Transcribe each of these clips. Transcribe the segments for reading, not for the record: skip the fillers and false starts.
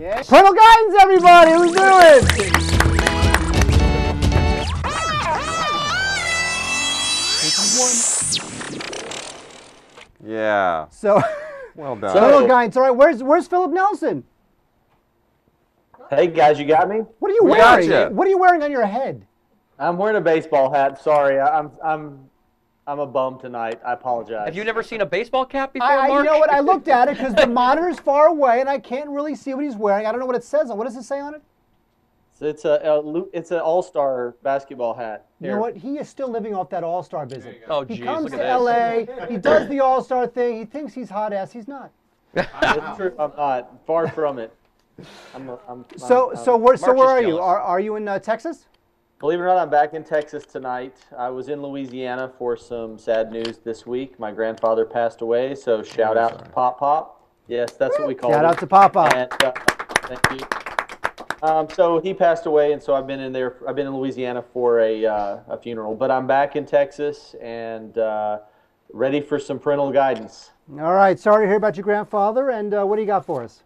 Yeah. Parental guidance, everybody. Let's do it. Yeah. So, well done. Parental guidance. All right. Where's Philip Nelson? Hey guys, you got me? What are you wearing? What are you wearing on your head? I'm wearing a baseball hat. Sorry, I'm a bum tonight. I apologize. Have you never seen a baseball cap before, Mark? You know what? I looked at it because the monitor's far away and I can't really see what he's wearing. I don't know what it says on. What does it say on it? It's an all-star basketball hat. You know what? He is still living off that all-star visit. Oh, he geez, comes look to at LA. He does the all-star thing. He thinks he's hot ass. He's not. That's true. I'm not. Far from it. So where are you? Are you in Texas? Believe it or not, I'm back in Texas tonight. I was in Louisiana for some sad news this week. My grandfather passed away, so shout out to Pop Pop. Yes, that's what we call it. Shout out to Pop Pop. And, thank you. So he passed away, and so I've been in Louisiana for a funeral. But I'm back in Texas and ready for some parental guidance. All right. Sorry to hear about your grandfather. And what do you got for us?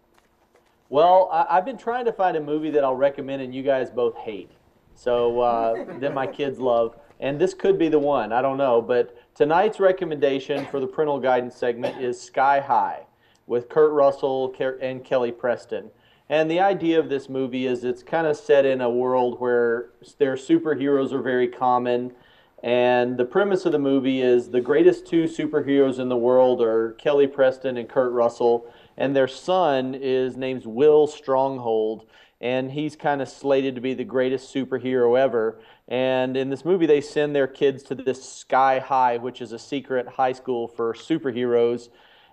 Well, I've been trying to find a movie that I'll recommend and you guys both hate. So that my kids love. And this could be the one. I don't know. But tonight's recommendation for the parental guidance segment is Sky High with Kurt Russell and Kelly Preston. And the idea of this movie is it's kind of set in a world where their superheroes are very common. And the premise of the movie is the greatest two superheroes in the world are Kelly Preston and Kurt Russell. And their son is named Will Stronghold. And he's kind of slated to be the greatest superhero ever. And in this movie, they send their kids to this Sky High, which is a secret high school for superheroes.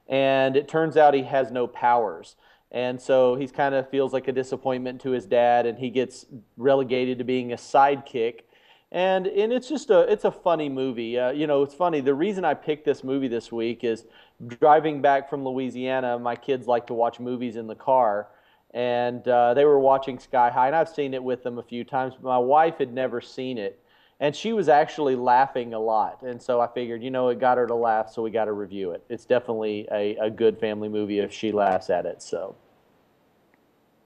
And it turns out he has no powers. And so he kind of feels like a disappointment to his dad, and he gets relegated to being a sidekick. And it's just it's a funny movie. You know, it's funny. The reason I picked this movie this week is driving back from Louisiana, my kids like to watch movies in the car. And they were watching Sky High, and I've seen it with them a few times, but my wife had never seen it. And she was actually laughing a lot. And so I figured, you know, it got her to laugh, so we got to review it. It's definitely a good family movie if she laughs at it. So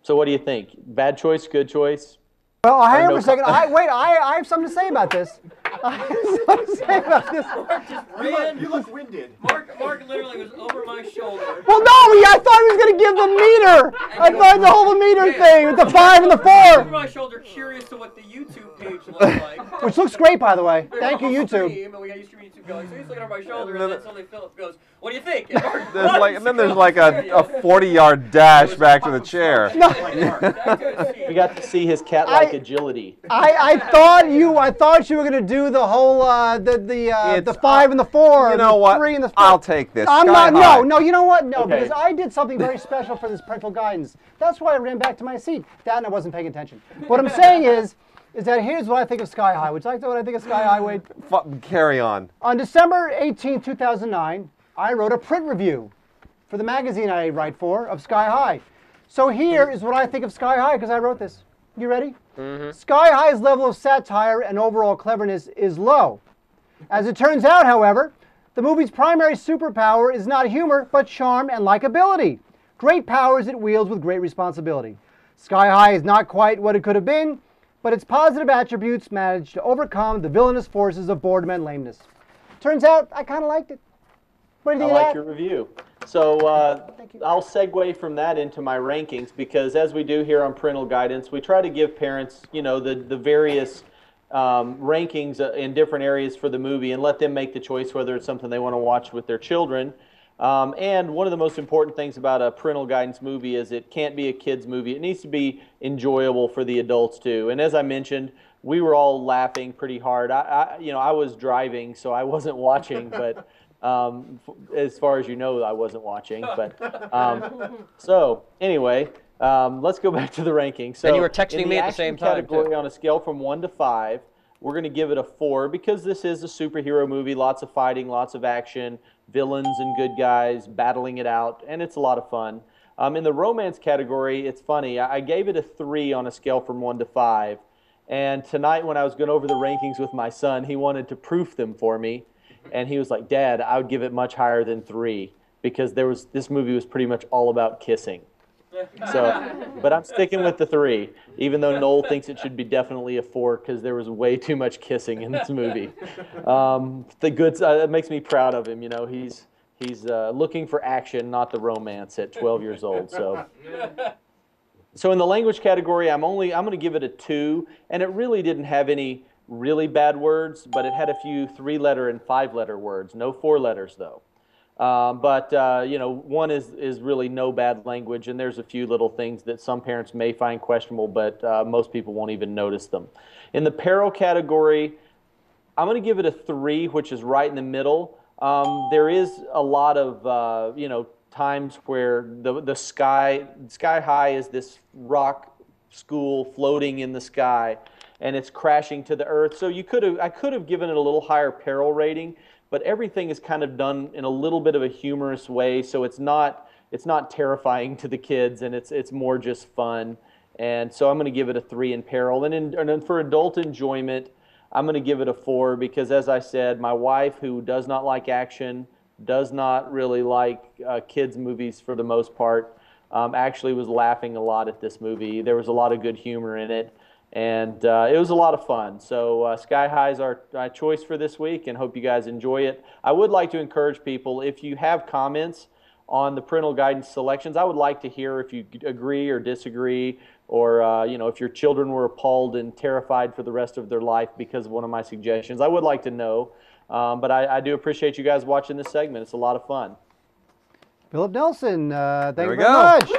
what do you think? Bad choice, good choice? Well, hang on for a second. I have something to say about this. I have something to say about this. Mark just ran. You look winded. Mark literally was over my shoulder. Well, no, I thought he was going to give the meter. I thought the whole meter thing with the 5 and the 4. Over my shoulder, curious to what the YouTube page looks like. Which looks great, by the way. Thank you, YouTube. And we got YouTube going. So he's looking over my shoulder, and then suddenly Philip goes, "What do you think?" And there's like a 40-yard dash back to the chair. No. We got to see his cat-like agility. I thought you were going to do the whole the 5 and the 4. You know what? 3 and the 4. I'll take this. I'm Sky not. High. No. You know what? No, Okay. because I did something very special for this parental guidance. That's why I ran back to my seat. That and I wasn't paying attention. What I'm saying is that here's what I think of Sky High. Would you like to know what I think of Sky High, Wade? Carry on. On December 18, 2009, I wrote a print review for the magazine I write for of Sky High. So here is what I think of Sky High because I wrote this. You ready? Mm-hmm. Sky High's level of satire and overall cleverness is low. As it turns out, however, the movie's primary superpower is not humor, but charm and likability. Great powers it wields with great responsibility. Sky High is not quite what it could have been, but its positive attributes managed to overcome the villainous forces of boredom and lameness. Turns out, I kind of liked it. What do you think of that? I like your review. So I'll segue from that into my rankings because as we do here on Parental Guidance, we try to give parents, you know, the various rankings in different areas for the movie and let them make the choice whether it's something they want to watch with their children. And one of the most important things about a Parental Guidance movie is it can't be a kid's movie. It needs to be enjoyable for the adults too. And as I mentioned, we were all laughing pretty hard. I was driving, so I wasn't watching, but as far as you know, I wasn't watching. But so anyway, let's go back to the rankings. So and you were texting me at the same time, category too. On a scale from 1 to 5, we're going to give it a 4 because this is a superhero movie. Lots of fighting, lots of action, villains and good guys battling it out, and it's a lot of fun. In the romance category, it's funny. I gave it a 3 on a scale from 1 to 5. And tonight when I was going over the rankings with my son, he wanted to proof them for me. And he was like, "Dad, I would give it much higher than 3 because this movie was pretty much all about kissing." So, but I'm sticking with the 3, even though Noel thinks it should be definitely a 4 because there was way too much kissing in this movie. The good side, that makes me proud of him. You know, he's looking for action, not the romance at 12 years old. So in the language category, I'm going to give it a 2, and it really didn't have any really bad words, but it had a few 3-letter and 5-letter words. No 4 letters though. You know, 1 is really no bad language, and there's a few little things that some parents may find questionable, but most people won't even notice them. In the peril category, I'm going to give it a 3, which is right in the middle. There is a lot of, you know, times where the sky high is this rock school floating in the sky, and it's crashing to the earth. So I could have given it a little higher peril rating, but everything is kind of done in a little bit of a humorous way, so it's not terrifying to the kids, and it's more just fun. And so I'm going to give it a 3 in peril. And for adult enjoyment, I'm going to give it a 4 because, as I said, my wife, who does not like action, does not really like kids' movies for the most part, actually was laughing a lot at this movie. There was a lot of good humor in it, and it was a lot of fun. So Sky High is our choice for this week, and hope you guys enjoy it. I would like to encourage people, if you have comments on the parental guidance selections, I would like to hear if you agree or disagree, or you know, if your children were appalled and terrified for the rest of their life because of one of my suggestions. I would like to know, but I do appreciate you guys watching this segment. It's a lot of fun. Philip Nelson, thank you very much.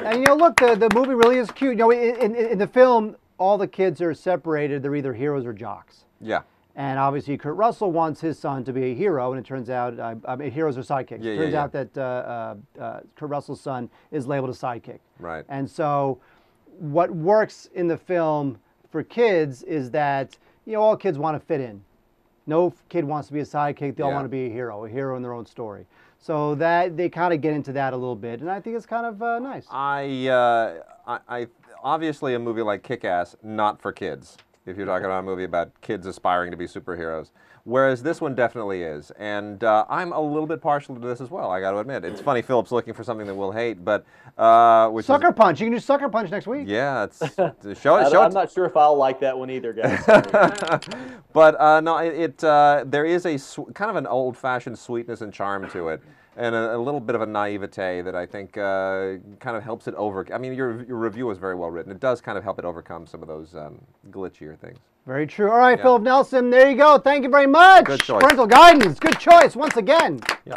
And you know, look, the movie really is cute. You know, in the film, all the kids are separated. They're either heroes or jocks. Yeah. And obviously, Kurt Russell wants his son to be a hero, and it turns out, heroes are sidekicks. Yeah, it turns out that Kurt Russell's son is labeled a sidekick. Right. And so, what works in the film for kids is that, you know, all kids want to fit in. No kid wants to be a sidekick. They all want to be a hero in their own story. So that they kind of get into that a little bit, and I think it's kind of nice. I obviously a movie like Kick-Ass, not for kids. If you're talking about a movie about kids aspiring to be superheroes, whereas this one definitely is, and I'm a little bit partial to this as well. I got to admit, it's funny. Philip's looking for something that we'll hate, but Sucker Punch. You can do Sucker Punch next week. Yeah, it's show it. I'm not sure if I'll like that one either, guys. But no, there is a kind of an old-fashioned sweetness and charm to it, and a little bit of a naivete that I think kind of helps it I mean, your review was very well written. It does kind of help it overcome some of those glitchier things. Very true. All right, Philip Nelson, there you go. Thank you very much. Good choice. Parental guidance. Good choice once again. Yeah.